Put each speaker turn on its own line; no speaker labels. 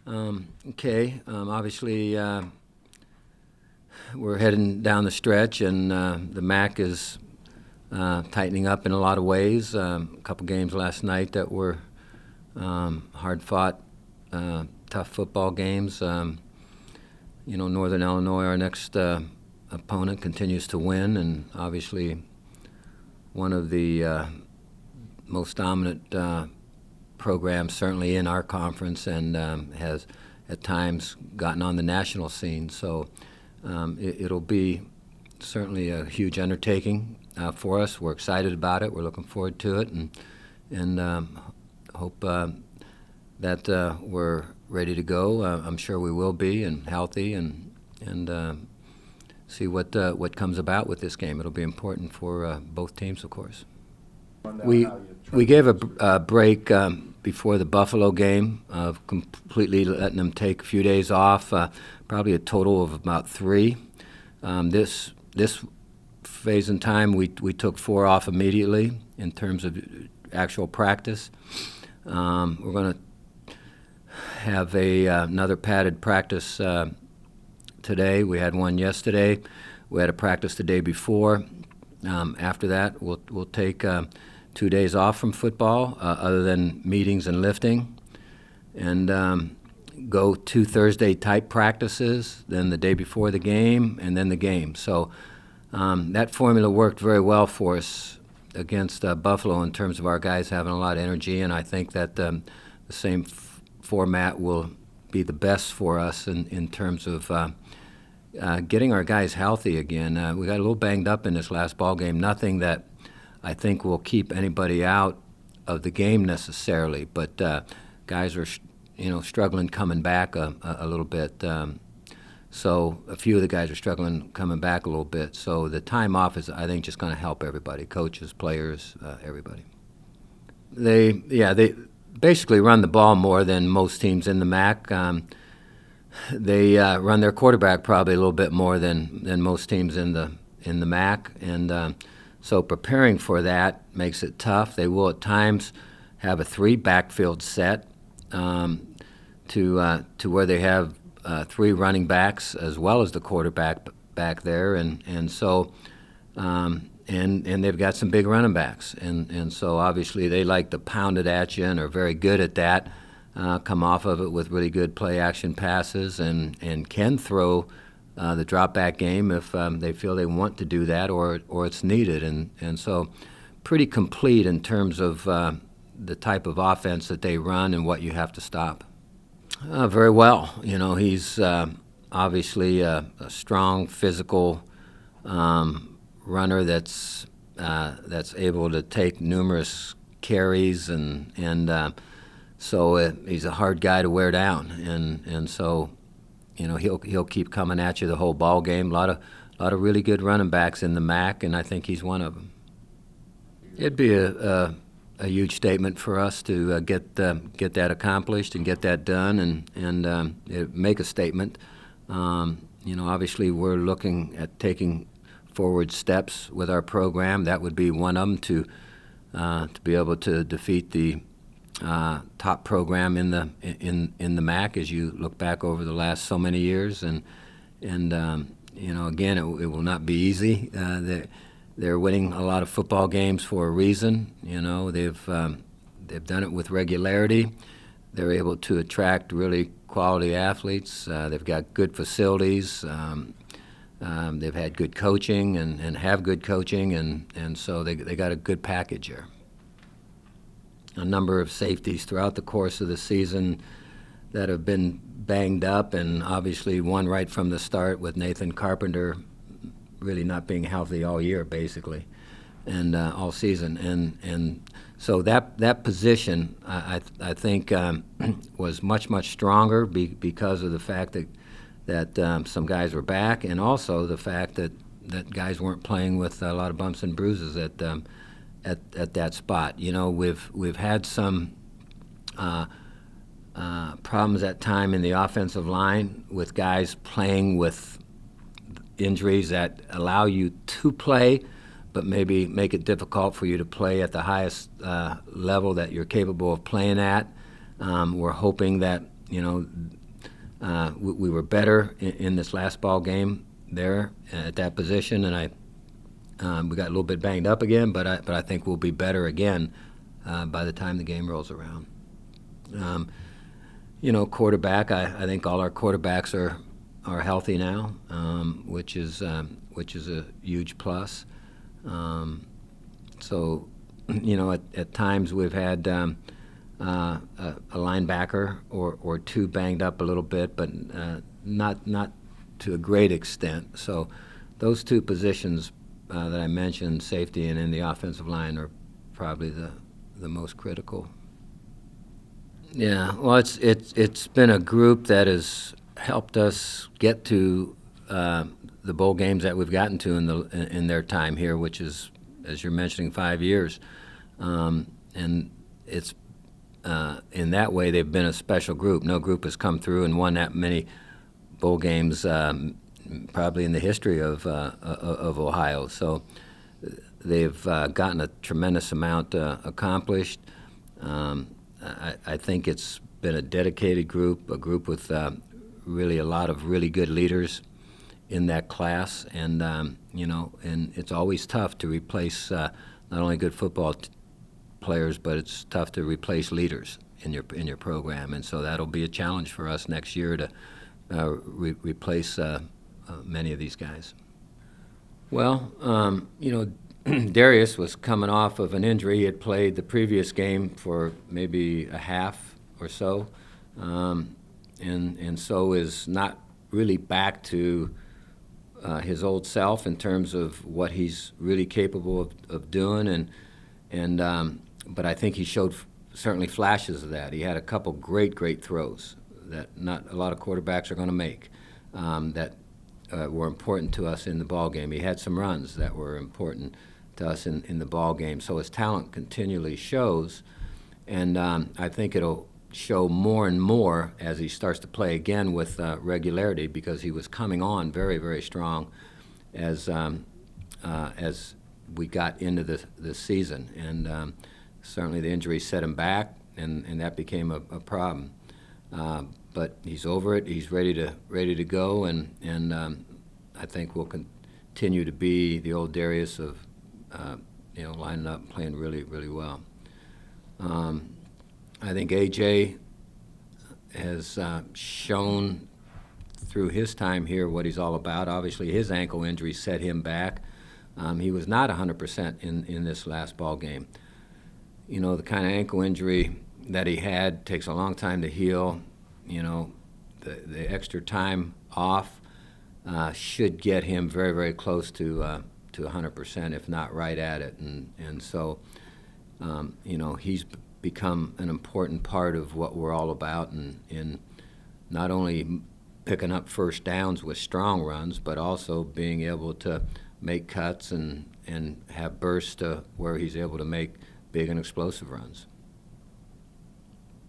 Obviously, we're heading down the stretch, and the MAC is tightening up in a lot of ways. A couple games last night that were hard-fought, tough football games. Northern Illinois, our next opponent, continues to win, and obviously one of the most dominant programs certainly in our conference, and has at times gotten on the national scene. So it'll be certainly a huge undertaking for us. We're excited about it. We're looking forward to it, and hope that we're ready to go. I'm sure we will be, and healthy, and see what comes about with this game. It'll be important for both teams, of course. We gave a break before the Buffalo game of completely letting them take a few days off, probably a total of about 3. This phase in time, we took 4 off immediately in terms of actual practice. We're going to have another padded practice today. We had one yesterday. We had a practice the day before. After that, we'll take 2 days off from football, other than meetings and lifting, and go 2 Thursday-type practices, then the day before the game, and then the game. So that formula worked very well for us against Buffalo in terms of our guys having a lot of energy, and I think that the same format will be the best for us in terms of getting our guys healthy again. We got a little banged up in this last ball game. Nothing that I think will keep anybody out of the game necessarily, but guys are, struggling coming back a little bit. So a few of the guys are struggling coming back a little bit. So the time off is, I think, just going to help everybody, coaches, players, everybody. They basically run the ball more than most teams in the MAC. They run their quarterback probably a little bit more than most teams in the MAC, and so preparing for that makes it tough. They will at times have a 3 backfield set to where they have 3 running backs as well as the quarterback back there, and so they've got some big running backs, and so obviously they like to pound it at you and are very good at that. Come off of it with really good play action passes, and can throw the drop back game if they feel they want to do that or it's needed, and so pretty complete in terms of the type of offense that they run and what you have to stop. Very well. He's obviously a strong, physical runner that's able to take numerous carries, and so he's a hard guy to wear down, and so he'll keep coming at you the whole ball game. A lot of really good running backs in the MAC, and I think he's one of them. It'd be a huge statement for us to get that accomplished and get that done, and make a statement. Obviously we're looking at taking forward steps with our program. That would be one of them, to be able to defeat the top program in the MAC as you look back over the last so many years, and again, it will not be easy. They're winning a lot of football games for a reason. They've done it with regularity. They're able to attract really quality athletes. They've got good facilities. They've had good coaching and have good coaching, and so they got a good package here. A number of safeties throughout the course of the season that have been banged up, and obviously one right from the start with Nathan Carpenter really not being healthy all year, basically, and all season. And so that position, I think, was much stronger because of the fact that some guys were back, and also the fact that guys weren't playing with a lot of bumps and bruises at that spot. We've had some problems at time in the offensive line with guys playing with injuries that allow you to play, but maybe make it difficult for you to play at the highest level that you're capable of playing at. We're hoping that we were better in this last ball game there at that position, and we got a little bit banged up again, but I think we'll be better again by the time the game rolls around. Quarterback, I think all our quarterbacks are healthy now, which is a huge plus. So, at times we've had a linebacker or two banged up a little bit, but not to a great extent. So those two positions that I mentioned, safety and in the offensive line, are probably the most critical. Yeah, well, it's been a group that has helped us get to the bowl games that we've gotten to in their time here, which is, as you're mentioning, 5 years, and it's in that way they've been a special group. No group has come through and won that many bowl games probably in the history of Ohio. So they've gotten a tremendous amount accomplished. I think it's been a dedicated group, a group with really a lot of really good leaders in that class, and and it's always tough to replace not only good football players, but it's tough to replace leaders in your program, and so that'll be a challenge for us next year to replace many of these guys. Well, Derrius was coming off of an injury. He had played the previous game for maybe a half or so, and so is not really back to his old self in terms of what he's really capable of doing. But I think he showed certainly flashes of that. He had a couple great throws that not a lot of quarterbacks are going to make that were important to us in the ball game. He had some runs that were important to us in the ball game. So his talent continually shows, and I think it'll show more and more as he starts to play again with regularity, because he was coming on very strong as we got into the season, and certainly the injury set him back, and that became a problem. But he's over it. He's ready to go, and I think we'll continue to be the old Derrius of lining up and playing really well. I think A.J. has shown through his time here what he's all about. Obviously, his ankle injury set him back. He was not 100% in this last ball game. The kind of ankle injury that he had takes a long time to heal. The extra time off should get him very close to 100%, if not right at it. And so, he's become an important part of what we're all about, in not only picking up first downs with strong runs, but also being able to make cuts and have bursts where he's able to make big and explosive runs.